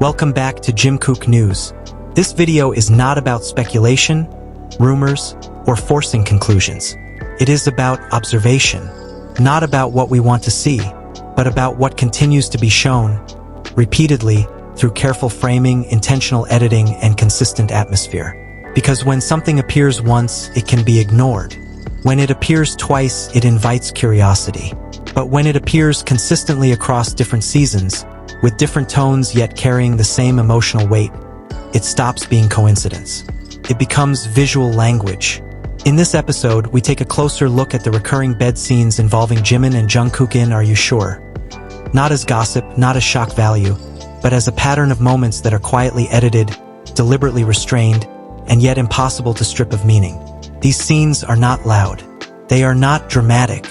Welcome back to Jimkook News. This video is not about speculation, rumors, or forcing conclusions. It is about observation, not about what we want to see, but about what continues to be shown, repeatedly, through careful framing, intentional editing, and consistent atmosphere. Because when something appears once, it can be ignored. When it appears twice, it invites curiosity. But when it appears consistently across different seasons, with different tones yet carrying the same emotional weight, it stops being coincidence. It becomes visual language. In this episode, we take a closer look at the recurring bed scenes involving Jimin and Jungkook in Are You Sure? Not as gossip, not as shock value, but as a pattern of moments that are quietly edited, deliberately restrained, and yet impossible to strip of meaning. These scenes are not loud. They are not dramatic.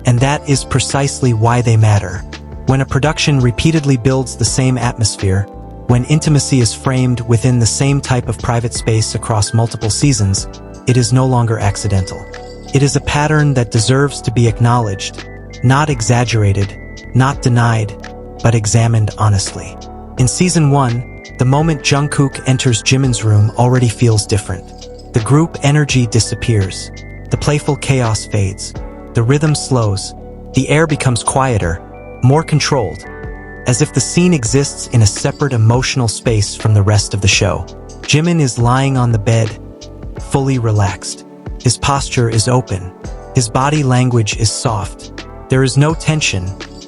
And that is precisely why they matter. When a production repeatedly builds the same atmosphere, when intimacy is framed within the same type of private space across multiple seasons, it is no longer accidental. It is a pattern that deserves to be acknowledged, not exaggerated, not denied, but examined honestly. In Season 1, the moment Jungkook enters Jimin's room already feels different. The group energy disappears. The playful chaos fades. The rhythm slows. The air becomes quieter, more controlled, as if the scene exists in a separate emotional space from the rest of the show. Jimin is lying on the bed, fully relaxed. His posture is open. His body language is soft. There is no tension,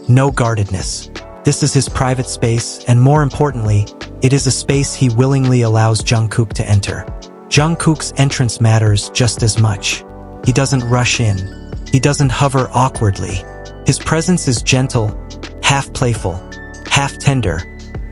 no guardedness. This is his private space, and more importantly, it is a space he willingly allows Jungkook to enter. Jungkook's entrance matters just as much. He doesn't rush in. He doesn't hover awkwardly. His presence is gentle, half playful, half tender,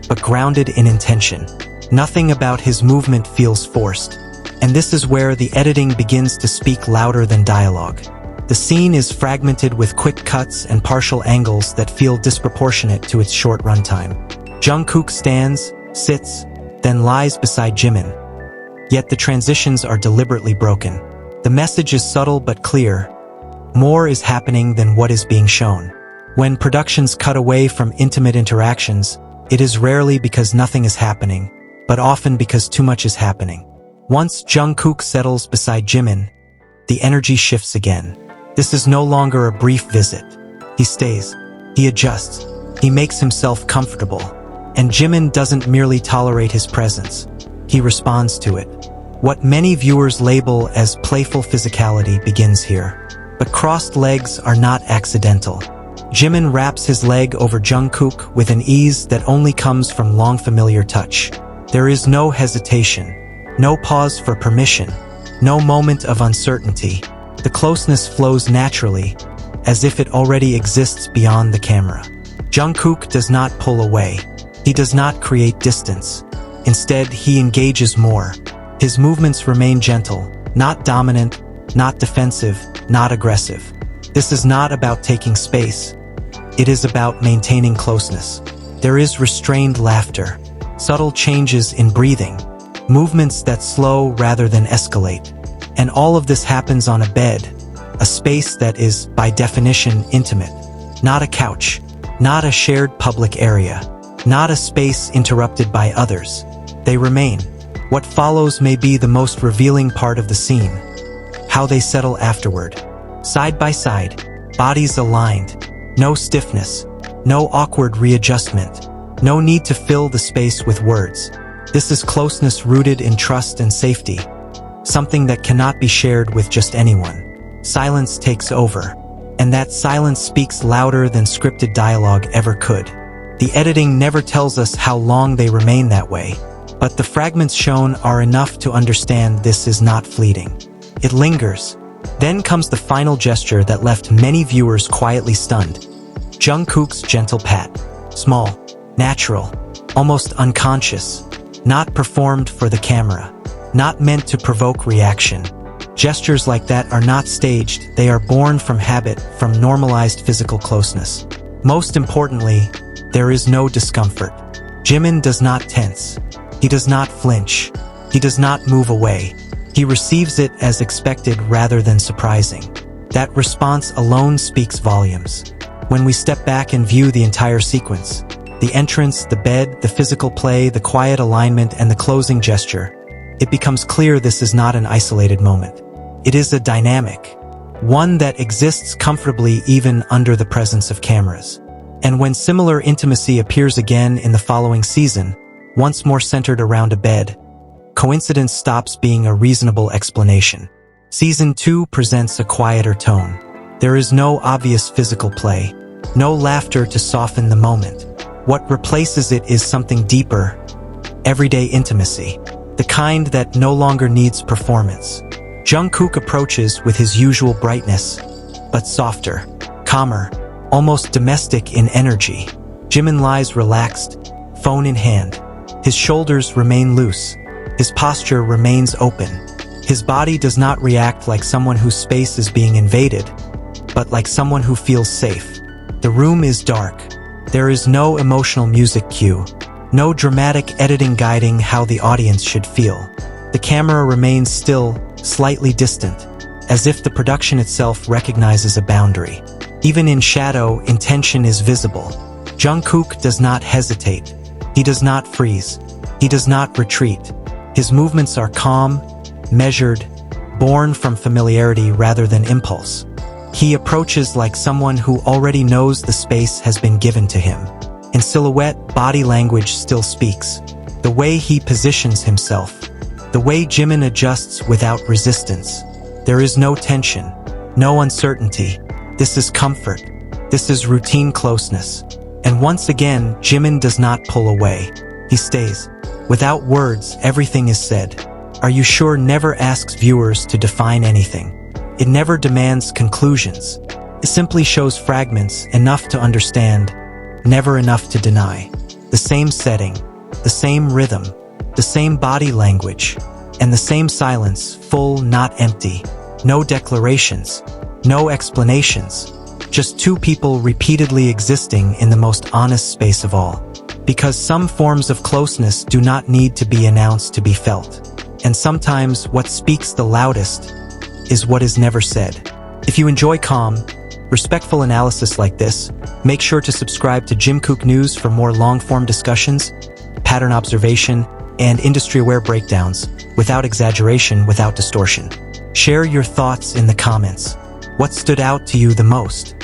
but grounded in intention. Nothing about his movement feels forced. And this is where the editing begins to speak louder than dialogue. The scene is fragmented with quick cuts and partial angles that feel disproportionate to its short runtime. Jungkook stands, sits, then lies beside Jimin. Yet the transitions are deliberately broken. The message is subtle but clear. More is happening than what is being shown. When productions cut away from intimate interactions, it is rarely because nothing is happening, but often because too much is happening. Once Jungkook settles beside Jimin, the energy shifts again. This is no longer a brief visit. He stays. He adjusts. He makes himself comfortable. And Jimin doesn't merely tolerate his presence. He responds to it. What many viewers label as playful physicality begins here. But crossed legs are not accidental. Jimin wraps his leg over Jungkook with an ease that only comes from long familiar touch. There is no hesitation, no pause for permission, no moment of uncertainty. The closeness flows naturally, as if it already exists beyond the camera. Jungkook does not pull away. He does not create distance. Instead, he engages more. His movements remain gentle, not dominant, not defensive, not aggressive. This is not about taking space. It is about maintaining closeness. There is restrained laughter, subtle changes in breathing, movements that slow rather than escalate. And all of this happens on a bed, a space that is, by definition, intimate. Not a couch, not a shared public area, not a space interrupted by others. They remain. What follows may be the most revealing part of the scene. How they settle afterward. Side by side, bodies aligned, no stiffness, no awkward readjustment, no need to fill the space with words. This is closeness rooted in trust and safety, something that cannot be shared with just anyone. Silence takes over, and that silence speaks louder than scripted dialogue ever could. The editing never tells us how long they remain that way, but the fragments shown are enough to understand this is not fleeting. It lingers. Then comes the final gesture that left many viewers quietly stunned. Jungkook's gentle pat. Small, natural, almost unconscious, not performed for the camera, not meant to provoke reaction. Gestures like that are not staged, they are born from habit, from normalized physical closeness. Most importantly, there is no discomfort. Jimin does not tense. He does not flinch. He does not move away. He receives it as expected rather than surprising. That response alone speaks volumes. When we step back and view the entire sequence, The entrance, the bed, the physical play, the quiet alignment, and the closing gesture. It becomes clear this is not an isolated moment. It is a dynamic, one that exists comfortably even under the presence of cameras. And when similar intimacy appears again in the following season, once more centered around a bed, coincidence stops being a reasonable explanation. Season 2 presents a quieter tone. There is no obvious physical play, no laughter to soften the moment. What replaces it is something deeper, everyday intimacy, the kind that no longer needs performance. Jungkook approaches with his usual brightness, but softer, calmer, almost domestic in energy. Jimin lies relaxed, phone in hand. His shoulders remain loose. His posture remains open. His body does not react like someone whose space is being invaded, but like someone who feels safe. The room is dark. There is no emotional music cue, no dramatic editing guiding how the audience should feel. The camera remains still, slightly distant, as if the production itself recognizes a boundary. Even in shadow, intention is visible. Jungkook does not hesitate. He does not freeze. He does not retreat. His movements are calm, measured, born from familiarity rather than impulse. He approaches like someone who already knows the space has been given to him. In silhouette, body language still speaks. The way he positions himself, the way Jimin adjusts without resistance. There is no tension, no uncertainty. This is comfort. This is routine closeness. And once again, Jimin does not pull away. He stays. Without words, everything is said. Are you sure never asks viewers to define anything. It never demands conclusions. It simply shows fragments, enough to understand, never enough to deny. The same setting, the same rhythm, the same body language, and the same silence, full, not empty. No declarations, no explanations. Just two people repeatedly existing in the most honest space of all. Because some forms of closeness do not need to be announced to be felt. And sometimes what speaks the loudest is what is never said. If you enjoy calm, respectful analysis like this, make sure to subscribe to Jimkook News for more long-form discussions, pattern observation, and industry-aware breakdowns, without exaggeration, without distortion. Share your thoughts in the comments. What stood out to you the most?